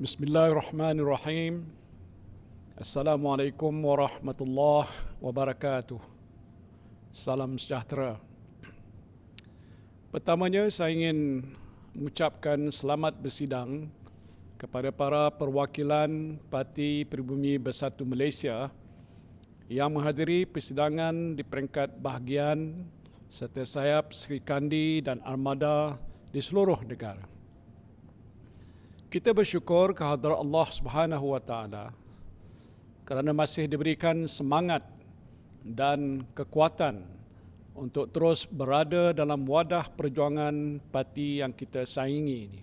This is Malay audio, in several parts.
Bismillahirrahmanirrahim. Assalamualaikum warahmatullahi wabarakatuh. Salam sejahtera. Pertamanya saya ingin mengucapkan selamat bersidang kepada para perwakilan Parti Pribumi Bersatu Malaysia yang menghadiri persidangan di peringkat bahagian serta sayap Sri Kandi dan Armada di seluruh negara. Kita bersyukur kehadrat Allah Subhanahu wa taala kerana masih diberikan semangat dan kekuatan untuk terus berada dalam wadah perjuangan parti yang kita saingi ini.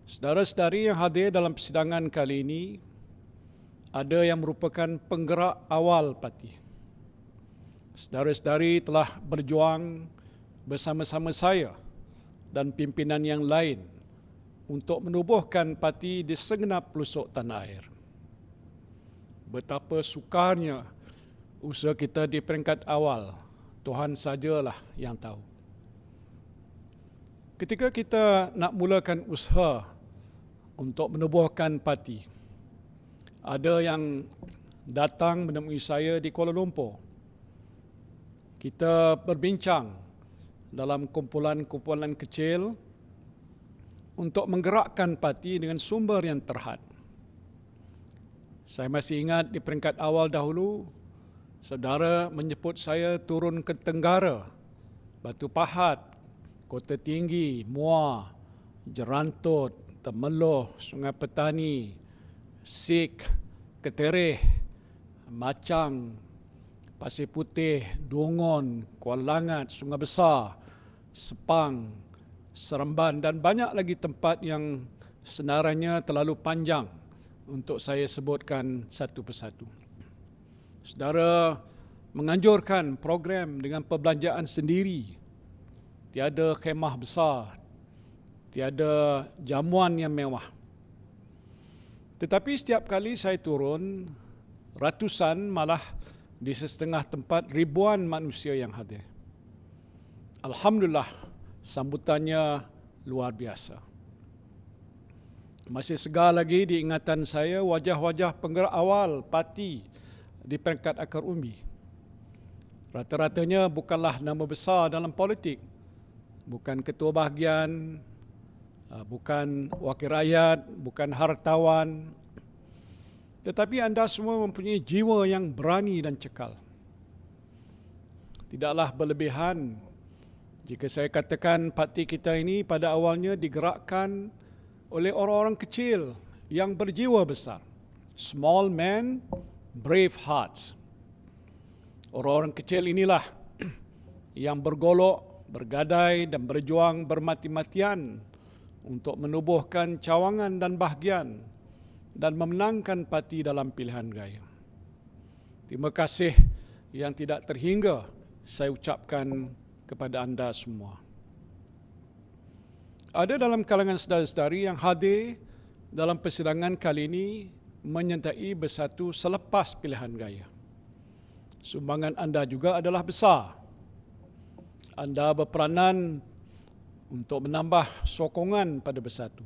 Saudara-saudari yang hadir dalam persidangan kali ini, ada yang merupakan penggerak awal parti. Saudara-saudari telah berjuang bersama-sama saya dan pimpinan yang lain untuk menubuhkan parti di segenap pelosok tanah air. Betapa sukarnya usaha kita di peringkat awal, Tuhan sajalah yang tahu. Ketika kita nak mulakan usaha untuk menubuhkan parti, ada yang datang menemui saya di Kuala Lumpur. Kita berbincang dalam kumpulan-kumpulan kecil untuk menggerakkan parti dengan sumber yang terhad. Saya masih ingat di peringkat awal dahulu, saudara menyebut saya turun ke Tenggara, Batu Pahat, Kota Tinggi, Muar, Jerantut, Temeloh, Sungai Petani, Sik, Ketereh, Macang, Pasir Putih, Dungon, Kuala Langat, Sungai Besar, Sepang, Seremban dan banyak lagi tempat yang senarannya terlalu panjang untuk saya sebutkan satu persatu. Saudara menganjurkan program dengan perbelanjaan sendiri, tiada khemah besar, tiada jamuan yang mewah. Tetapi setiap kali saya turun, ratusan malah di setengah tempat ribuan manusia yang hadir. Alhamdulillah, sambutannya luar biasa. Masih segar lagi di ingatan saya wajah-wajah penggerak awal parti di peringkat akar umbi. Rata-ratanya bukanlah nama besar dalam politik, bukan ketua bahagian, bukan wakil rakyat, bukan hartawan, tetapi anda semua mempunyai jiwa yang berani dan cekal. Tidaklah berlebihan jika saya katakan parti kita ini pada awalnya digerakkan oleh orang-orang kecil yang berjiwa besar. Small men, brave hearts. Orang-orang kecil inilah yang bergolok, bergadai dan berjuang bermati-matian untuk menubuhkan cawangan dan bahagian dan memenangkan parti dalam pilihan raya. Terima kasih yang tidak terhingga saya ucapkan kepada anda semua. Ada dalam kalangan saudara-saudari yang hadir dalam persidangan kali ini menyertai Bersatu selepas pilihan raya. Sumbangan anda juga adalah besar. Anda berperanan untuk menambah sokongan pada Bersatu.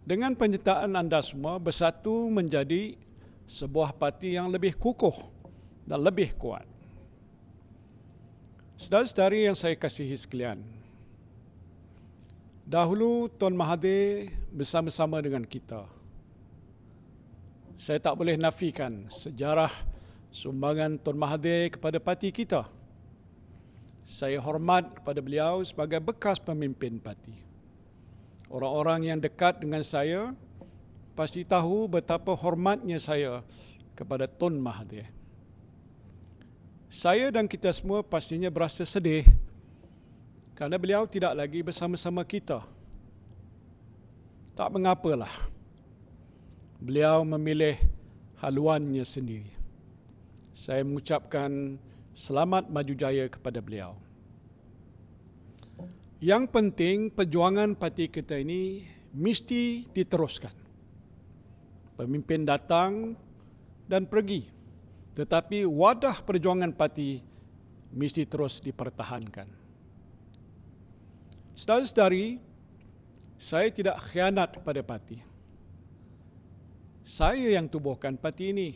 Dengan penyertaan anda semua, Bersatu menjadi sebuah parti yang lebih kukuh dan lebih kuat. Saudara-saudari yang saya kasihi sekalian, dahulu Tuan Mahathir bersama-sama dengan kita. Saya tak boleh nafikan sejarah sumbangan Tuan Mahathir kepada parti kita. Saya hormat kepada beliau sebagai bekas pemimpin parti. Orang-orang yang dekat dengan saya pasti tahu betapa hormatnya saya kepada Tun Mahathir. Saya dan kita semua pastinya berasa sedih kerana beliau tidak lagi bersama-sama kita. Tak mengapalah. Beliau memilih haluannya sendiri. Saya mengucapkan selamat maju jaya kepada beliau. Yang penting perjuangan parti kita ini mesti diteruskan. Pemimpin datang dan pergi. Tetapi wadah perjuangan parti mesti terus dipertahankan. Saudara-saudari, saya tidak khianat pada parti. Saya yang tubuhkan parti ini.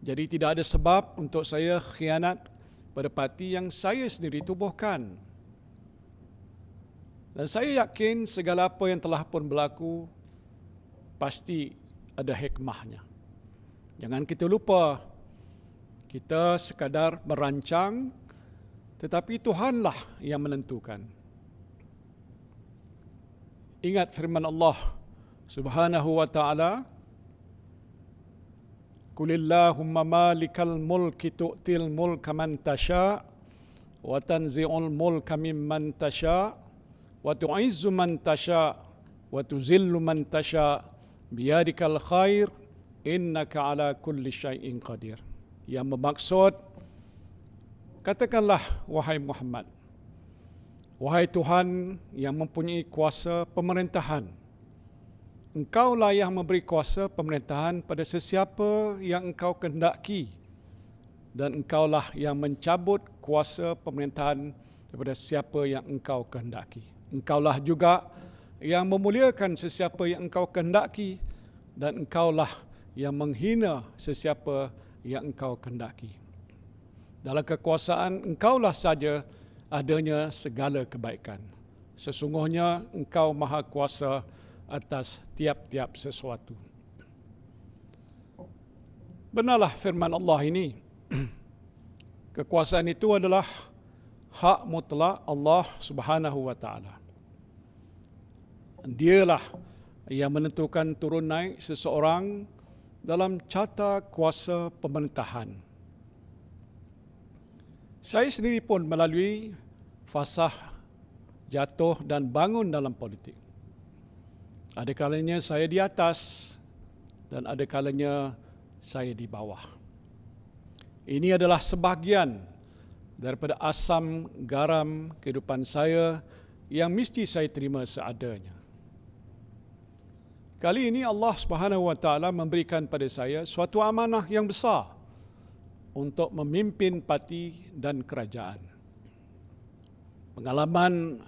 Jadi tidak ada sebab untuk saya khianat pada parti yang saya sendiri tubuhkan. Dan saya yakin segala apa yang telah pun berlaku pasti ada hikmahnya. Jangan kita lupa, kita sekadar merancang, tetapi Tuhanlah yang menentukan. Ingat firman Allah Subhanahu wa ta'ala, Qulillahumma malikal mulki tu'til mulka man tasha' wa tanzi'ul mulka mimman tasha' wa tu'izzu man tasha' wa tuzillu man tasha' biyadikal khair innaka ala kulli syai'in qadir. Yang bermaksud, katakanlah wahai Muhammad, wahai Tuhan yang mempunyai kuasa pemerintahan, Engkaulah yang memberi kuasa pemerintahan pada sesiapa yang Engkau kehendaki, dan Engkaulah yang mencabut kuasa pemerintahan daripada siapa yang Engkau kehendaki. Engkaulah juga yang memuliakan sesiapa yang Engkau kehendaki, dan Engkaulah yang menghina sesiapa yang Engkau kehendaki. Dalam kekuasaan Engkaulah saja adanya segala kebaikan. Sesungguhnya Engkau Maha Kuasa atas tiap-tiap sesuatu. Benarlah firman Allah ini. Kekuasaan itu adalah hak mutlak Allah Subhanahu wa ta'ala. Dialah yang menentukan turun naik seseorang dalam carta kuasa pemerintahan. Saya sendiri pun melalui fasa jatuh dan bangun dalam politik. Ada kalanya saya di atas dan ada kalanya saya di bawah. Ini adalah sebahagian daripada asam garam kehidupan saya yang mesti saya terima seadanya. Kali ini Allah Subhanahu wa ta'ala memberikan pada saya suatu amanah yang besar untuk memimpin parti dan kerajaan. Pengalaman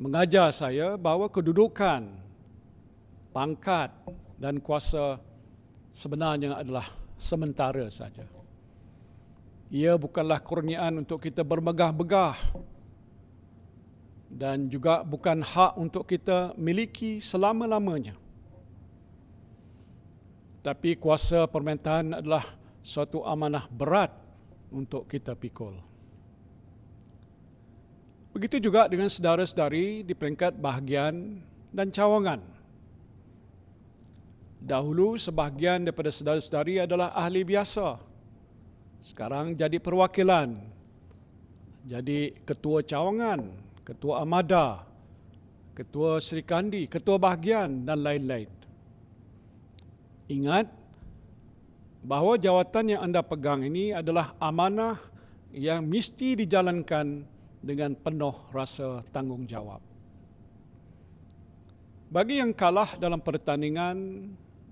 mengajar saya bahawa kedudukan, pangkat dan kuasa sebenarnya adalah sementara saja. Ia bukanlah kurniaan untuk kita bermegah-megah dan juga bukan hak untuk kita miliki selama-lamanya. Tapi kuasa pemerintahan adalah suatu amanah berat untuk kita pikul. Begitu juga dengan saudara-saudari di peringkat bahagian dan cawangan. Dahulu sebahagian daripada saudara-saudari adalah ahli biasa. Sekarang jadi perwakilan, jadi ketua cawangan, ketua amada, ketua serikandi, ketua bahagian dan lain-lain. Ingat bahawa jawatan yang anda pegang ini adalah amanah yang mesti dijalankan dengan penuh rasa tanggungjawab. Bagi yang kalah dalam pertandingan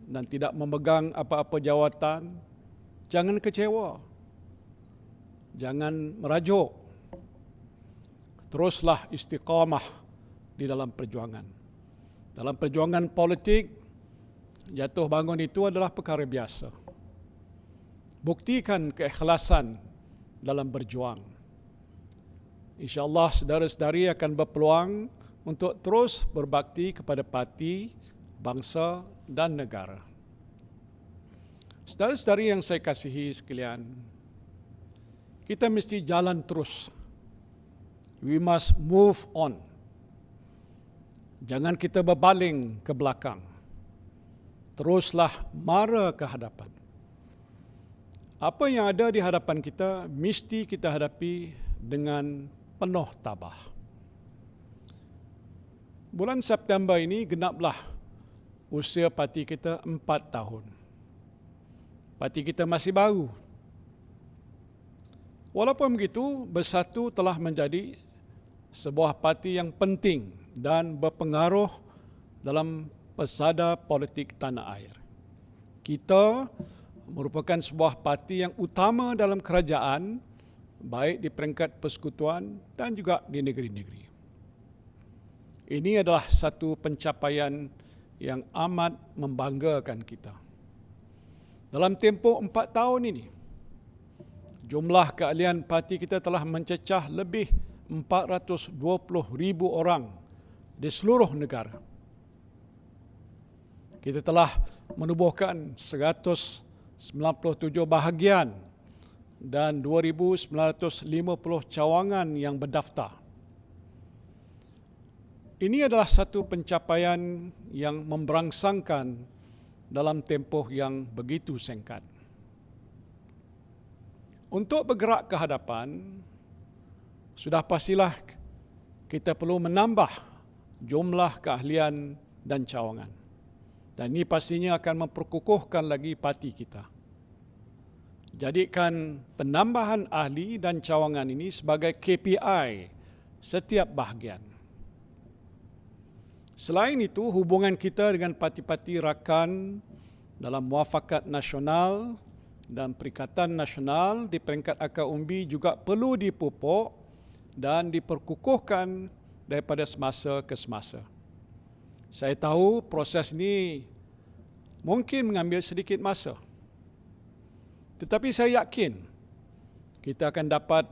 dan tidak memegang apa-apa jawatan, jangan kecewa, jangan merajuk. Teruslah istiqamah di dalam perjuangan. Dalam perjuangan politik, jatuh bangun itu adalah perkara biasa. Buktikan keikhlasan dalam berjuang. InsyaAllah saudara-saudari akan berpeluang untuk terus berbakti kepada parti, bangsa dan negara. Saudara-saudari yang saya kasihi sekalian, kita mesti jalan terus. We must move on. Jangan kita berbaling ke belakang. Teruslah mara ke hadapan. Apa yang ada di hadapan kita mesti kita hadapi dengan penuh tabah. Bulan September ini genaplah usia parti kita 4 tahun. Parti kita masih baru. Walaupun begitu, Bersatu telah menjadi sebuah parti yang penting dan berpengaruh dalam pesada politik tanah air. Kita merupakan sebuah parti yang utama dalam kerajaan, baik di peringkat persekutuan dan juga di negeri-negeri. Ini adalah satu pencapaian yang amat membanggakan kita. Dalam tempoh 4 tahun ini, jumlah keahlian parti kita telah mencecah lebih 420,000 orang di seluruh negara. Kita telah menubuhkan 197 bahagian dan 2,950 cawangan yang berdaftar. Ini adalah satu pencapaian yang memberangsangkan dalam tempoh yang begitu singkat. Untuk bergerak ke hadapan, sudah pastilah kita perlu menambah jumlah keahlian dan cawangan. Dan ini pastinya akan memperkukuhkan lagi parti kita. Jadikan penambahan ahli dan cawangan ini sebagai KPI setiap bahagian. Selain itu, hubungan kita dengan parti-parti rakan dalam muafakat nasional dan perikatan nasional di peringkat akar umbi juga perlu dipupuk dan diperkukuhkan daripada semasa ke semasa. Saya tahu proses ini mungkin mengambil sedikit masa. Tetapi saya yakin kita akan dapat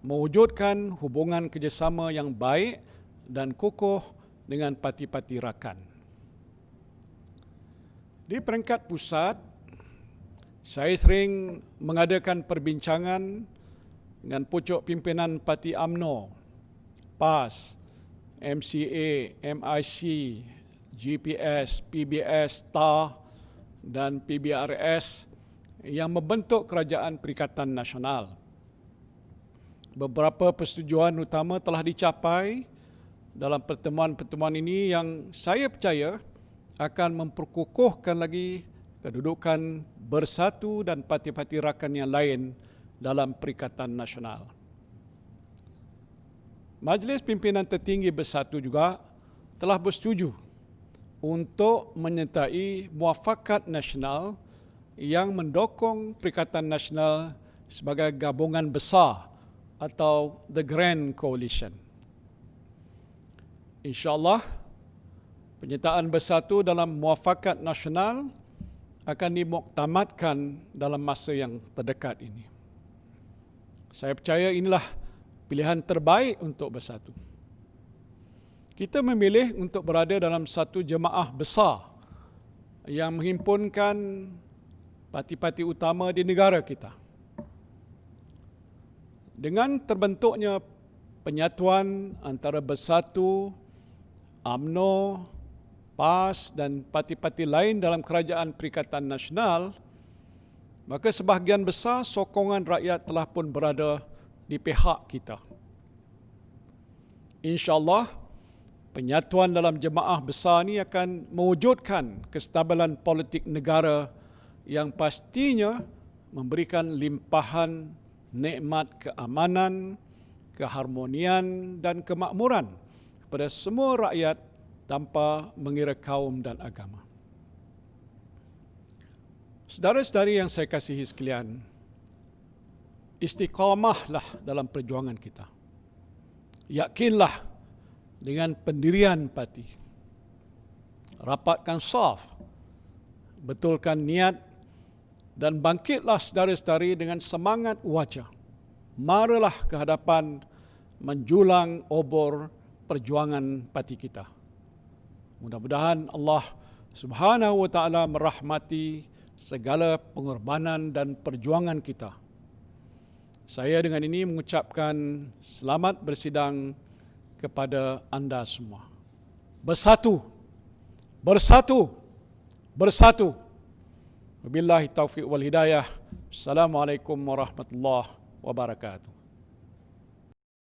mewujudkan hubungan kerjasama yang baik dan kukuh dengan parti-parti rakan. Di peringkat pusat, saya sering mengadakan perbincangan dengan pucuk pimpinan parti UMNO, PAS, MCA, MIC, GPS, PBS, TAR dan PBRS yang membentuk Kerajaan Perikatan Nasional. Beberapa persetujuan utama telah dicapai dalam pertemuan-pertemuan ini yang saya percaya akan memperkukuhkan lagi kedudukan bersatu dan parti-parti rakan yang lain dalam Perikatan Nasional. Majlis Pimpinan Tertinggi Bersatu juga telah bersetuju untuk menyertai muafakat nasional yang mendukung Perikatan Nasional sebagai gabungan besar atau The Grand Coalition. InsyaAllah, penyertaan bersatu dalam muafakat nasional akan dimuktamadkan dalam masa yang terdekat ini. Saya percaya inilah pilihan terbaik untuk bersatu. Kita memilih untuk berada dalam satu jemaah besar yang menghimpunkan parti-parti utama di negara kita. Dengan terbentuknya penyatuan antara Bersatu, UMNO, PAS dan parti-parti lain dalam Kerajaan Perikatan Nasional, maka sebahagian besar sokongan rakyat telah pun berada di pihak kita. InsyaAllah, penyatuan dalam jemaah besar ini akan mewujudkan kestabilan politik negara yang pastinya memberikan limpahan nikmat keamanan, keharmonian dan kemakmuran kepada semua rakyat tanpa mengira kaum dan agama. Saudara-saudari yang saya kasihi sekalian, istiqamahlah dalam perjuangan kita. Yakinlah dengan pendirian parti. Rapatkan saf, betulkan niat dan bangkitlah saudara-saudari dengan semangat wajah. Marilah ke hadapan menjulang obor perjuangan parti kita. Mudah-mudahan Allah Subhanahu wa taala merahmati segala pengorbanan dan perjuangan kita. Saya dengan ini mengucapkan selamat bersidang kepada anda semua. Bersatu, bersatu, bersatu. Wabillahi taufiq wal hidayah. Assalamualaikum warahmatullahi wabarakatuh.